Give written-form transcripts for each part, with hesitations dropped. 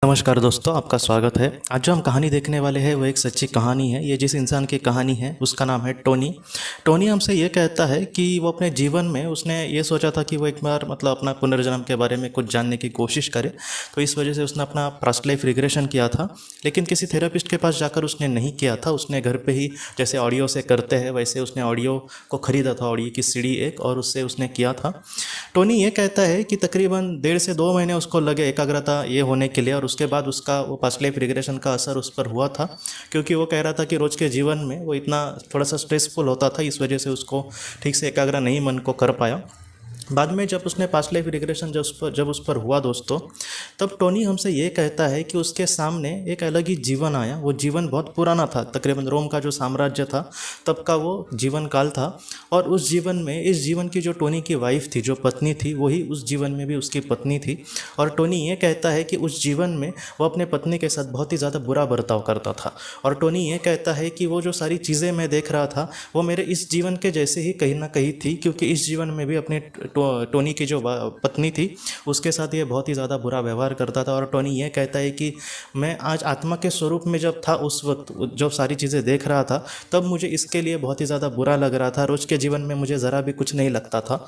नमस्कार दोस्तों, आपका स्वागत है। आज जो हम कहानी देखने वाले हैं वो एक सच्ची कहानी है। ये जिस इंसान की कहानी है उसका नाम है टोनी। टोनी हमसे ये कहता है कि वो अपने जीवन में उसने ये सोचा था कि वो एक बार अपना पुनर्जन्म के बारे में कुछ जानने की कोशिश करे। तो इस वजह से उसने अपना पास्ट लाइफ रिग्रेशन किया था, लेकिन किसी थेरेपिस्ट के पास जाकर उसने नहीं किया था। उसने घर पर ही जैसे ऑडियो से करते हैं वैसे उसने ऑडियो को ख़रीदा था, ऑडियो की सीडी एक, और उससे उसने किया था। टोनी ये कहता है कि तकरीबन 1.5 से 2 महीने उसको लगे एकाग्रता ये होने के लिए, और उसके बाद उसका वो पास्ट लाइफ रिग्रेशन का असर उस पर हुआ था, क्योंकि वो कह रहा था कि रोज़ के जीवन में वो इतना थोड़ा सा स्ट्रेसफुल होता था, इस वजह से उसको ठीक से एकाग्र नहीं मन को कर पाया। बाद में जब उसने पास्ट लाइफ रिग्रेशन जब उस पर हुआ दोस्तों, तब टोनी हमसे ये कहता है कि उसके सामने एक अलग ही जीवन आया। वो जीवन बहुत पुराना था, तकरीबन रोम का जो साम्राज्य था तब का वो जीवन काल था। और उस जीवन में, इस जीवन की जो टोनी की वाइफ थी, जो पत्नी थी, वही उस जीवन में भी उसकी पत्नी थी। और टोनी ये कहता है कि उस जीवन में वो अपने पत्नी के साथ बहुत ही ज़्यादा बुरा बर्ताव करता था। और टोनी ये कहता है कि वो जो सारी चीज़ें मैं देख रहा था वो मेरे इस जीवन के जैसे ही कहीं ना कहीं थी, क्योंकि इस जीवन में भी अपने टोनी की जो पत्नी थी उसके साथ ये बहुत ही ज़्यादा बुरा व्यवहार करता था। और टोनी ये कहता है कि मैं आज आत्मा के स्वरूप में जब था, उस वक्त जब सारी चीज़ें देख रहा था, तब मुझे इसके लिए बहुत ही ज़्यादा बुरा लग रहा था। रोज़ के जीवन में मुझे ज़रा भी कुछ नहीं लगता था,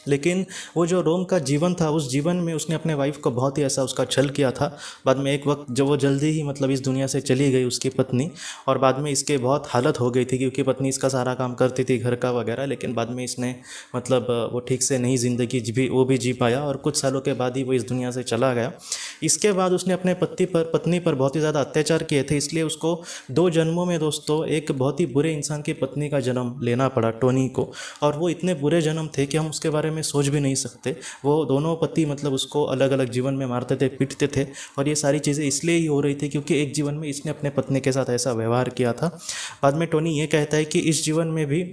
लेकिन वो जो रोम का जीवन था, उस जीवन में उसने अपने वाइफ को बहुत ही ऐसा उसका छल किया था। बाद में एक वक्त जब वो जल्दी ही इस दुनिया से चली गई उसकी पत्नी, और बाद में इसके बहुत हालत हो गई थी, क्योंकि पत्नी इसका सारा काम करती थी घर का वगैरह, लेकिन बाद में इसने वो ठीक से नहीं ज़िंदगी भी जी पाया, और कुछ सालों के बाद ही वो इस दुनिया से चला गया। इसके बाद उसने अपने पत्नी पर बहुत ही ज़्यादा अत्याचार किए थे, इसलिए उसको 2 जन्मों में दोस्तों एक बहुत ही बुरे इंसान की पत्नी का जन्म लेना पड़ा टोनी को। और वो इतने बुरे जन्म थे कि हम उसके बारे में सोच भी नहीं सकते। वो दोनों पति उसको अलग अलग जीवन में मारते थे, पीटते थे, और ये सारी चीज़ें इसलिए ही हो रही थी क्योंकि एक जीवन में इसने अपने पत्नी के साथ ऐसा व्यवहार किया था। बाद में टोनी ये कहता है कि इस जीवन में भी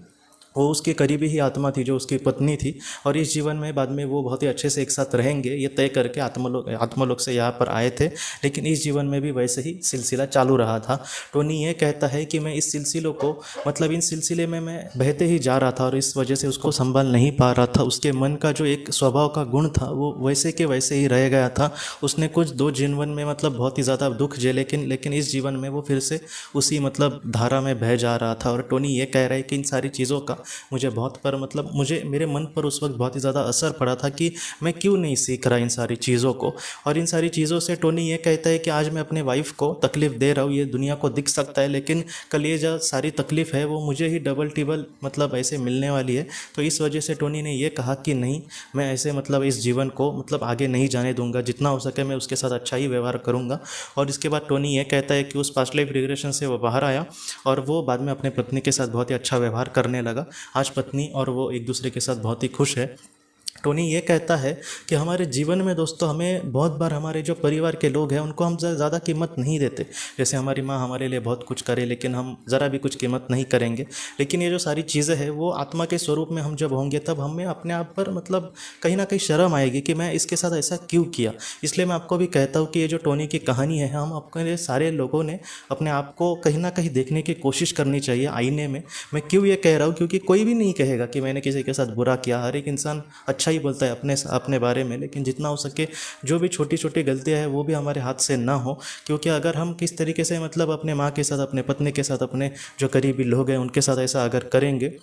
वो उसकी करीबी ही आत्मा थी जो उसकी पत्नी थी, और इस जीवन में बाद में वो बहुत ही अच्छे से एक साथ रहेंगे ये तय करके आत्मलोक से यहाँ पर आए थे, लेकिन इस जीवन में भी वैसे ही सिलसिला चालू रहा था। टोनी ये कहता है कि मैं इस सिलसिलों को इन सिलसिले में मैं बहते ही जा रहा था, और इस वजह से उसको संभाल नहीं पा रहा था। उसके मन का जो एक स्वभाव का गुण था वो वैसे के वैसे ही रह गया था। उसने कुछ 2 जीवन में बहुत ही ज़्यादा दुख झेले, लेकिन इस जीवन में वो फिर से उसी धारा में बह जा रहा था। और टोनी ये कह रहा है कि इन सारी चीज़ों का मुझे मुझे मेरे मन पर उस वक्त बहुत ही ज़्यादा असर पड़ा था कि मैं क्यों नहीं सीख रहा इन सारी चीज़ों को। और इन सारी चीज़ों से टोनी ये कहता है कि आज मैं अपने वाइफ को तकलीफ़ दे रहा हूँ, ये दुनिया को दिख सकता है, लेकिन कल ये जो सारी तकलीफ़ है वो मुझे ही डबल टिबल ऐसे मिलने वाली है। तो इस वजह से टोनी ने ये कहा कि नहीं, मैं ऐसे इस जीवन को आगे नहीं जाने दूंगा, जितना हो सके मैं उसके साथ अच्छा ही व्यवहार करूँगा। और इसके बाद टोनी ये कहता है कि उस पास्ट लाइफ रिग्रेशन से वो बाहर आया, और वो बाद में अपने पत्नी के साथ बहुत ही अच्छा व्यवहार करने लगा। आज पत्नी और वो एक दूसरे के साथ बहुत ही खुश है। टोनी ये कहता है कि हमारे जीवन में दोस्तों हमें बहुत बार हमारे जो परिवार के लोग हैं उनको हम ज़्यादा कीमत नहीं देते। जैसे हमारी माँ हमारे लिए बहुत कुछ करे, लेकिन हम ज़रा भी कुछ कीमत नहीं करेंगे। लेकिन ये जो सारी चीज़ें हैं वो आत्मा के स्वरूप में हम जब होंगे तब हमें अपने आप पर कहीं ना कहीं शर्म आएगी कि मैं इसके साथ ऐसा क्यों किया। इसलिए मैं आपको भी कहता हूँ कि ये जो टोनी की कहानी है, हम अपने सारे लोगों ने अपने आप को कहीं ना कहीं देखने की कोशिश करनी चाहिए आईने में। मैं क्यों ये कह रहा हूँ, क्योंकि कोई भी नहीं कहेगा कि मैंने किसी के साथ बुरा किया। हर एक इंसान अच्छा ही बोलता है अपने बारे में, लेकिन जितना हो सके जो भी छोटी छोटी गलतियां हैं वो भी हमारे हाथ से ना हो। क्योंकि अगर हम किस तरीके से अपने माँ के साथ, अपने पत्नी के साथ, अपने जो करीबी लोग हैं उनके साथ ऐसा अगर करेंगे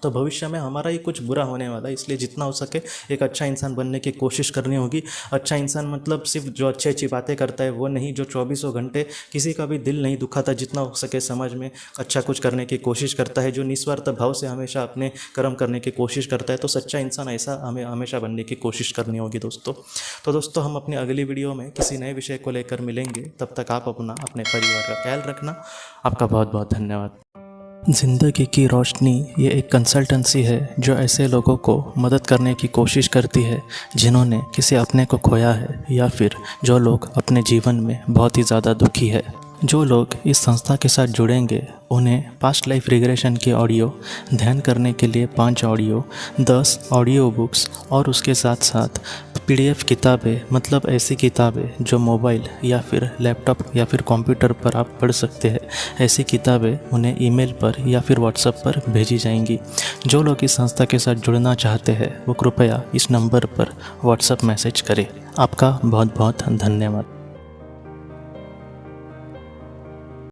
तो भविष्य में हमारा ही कुछ बुरा होने वाला है। इसलिए जितना हो सके एक अच्छा इंसान बनने की कोशिश करनी होगी। अच्छा इंसान सिर्फ जो अच्छी अच्छी बातें करता है वो नहीं, जो 24 घंटे किसी का भी दिल नहीं दुखाता, जितना हो सके समाज में अच्छा कुछ करने की कोशिश करता है, जो निस्वार्थ भाव से हमेशा अपने कर्म करने की कोशिश करता है। तो सच्चा इंसान ऐसा हमें हमेशा बनने की कोशिश करनी होगी दोस्तों। तो दोस्तों हम अपनी अगली वीडियो में किसी नए विषय को लेकर मिलेंगे। तब तक आप अपने परिवार का ख्याल रखना। आपका बहुत बहुत धन्यवाद। ज़िंदगी की रोशनी ये एक कंसल्टेंसी है जो ऐसे लोगों को मदद करने की कोशिश करती है जिन्होंने किसी अपने को खोया है, या फिर जो लोग अपने जीवन में बहुत ही ज़्यादा दुखी है। जो लोग इस संस्था के साथ जुड़ेंगे उन्हें पास्ट लाइफ रिग्रेशन की ऑडियो, ध्यान करने के लिए 5 ऑडियो, 10 ऑडियो बुक्स, और उसके साथ साथ PDF किताबें, ऐसी किताबें जो मोबाइल या फिर लैपटॉप या फिर कंप्यूटर पर आप पढ़ सकते हैं। ऐसी किताबें उन्हें ईमेल पर या फिर व्हाट्सएप पर भेजी जाएंगी। जो लोग इस संस्था के साथ जुड़ना चाहते हैं वो कृपया इस नंबर पर व्हाट्सएप मैसेज करें। आपका बहुत बहुत धन्यवाद।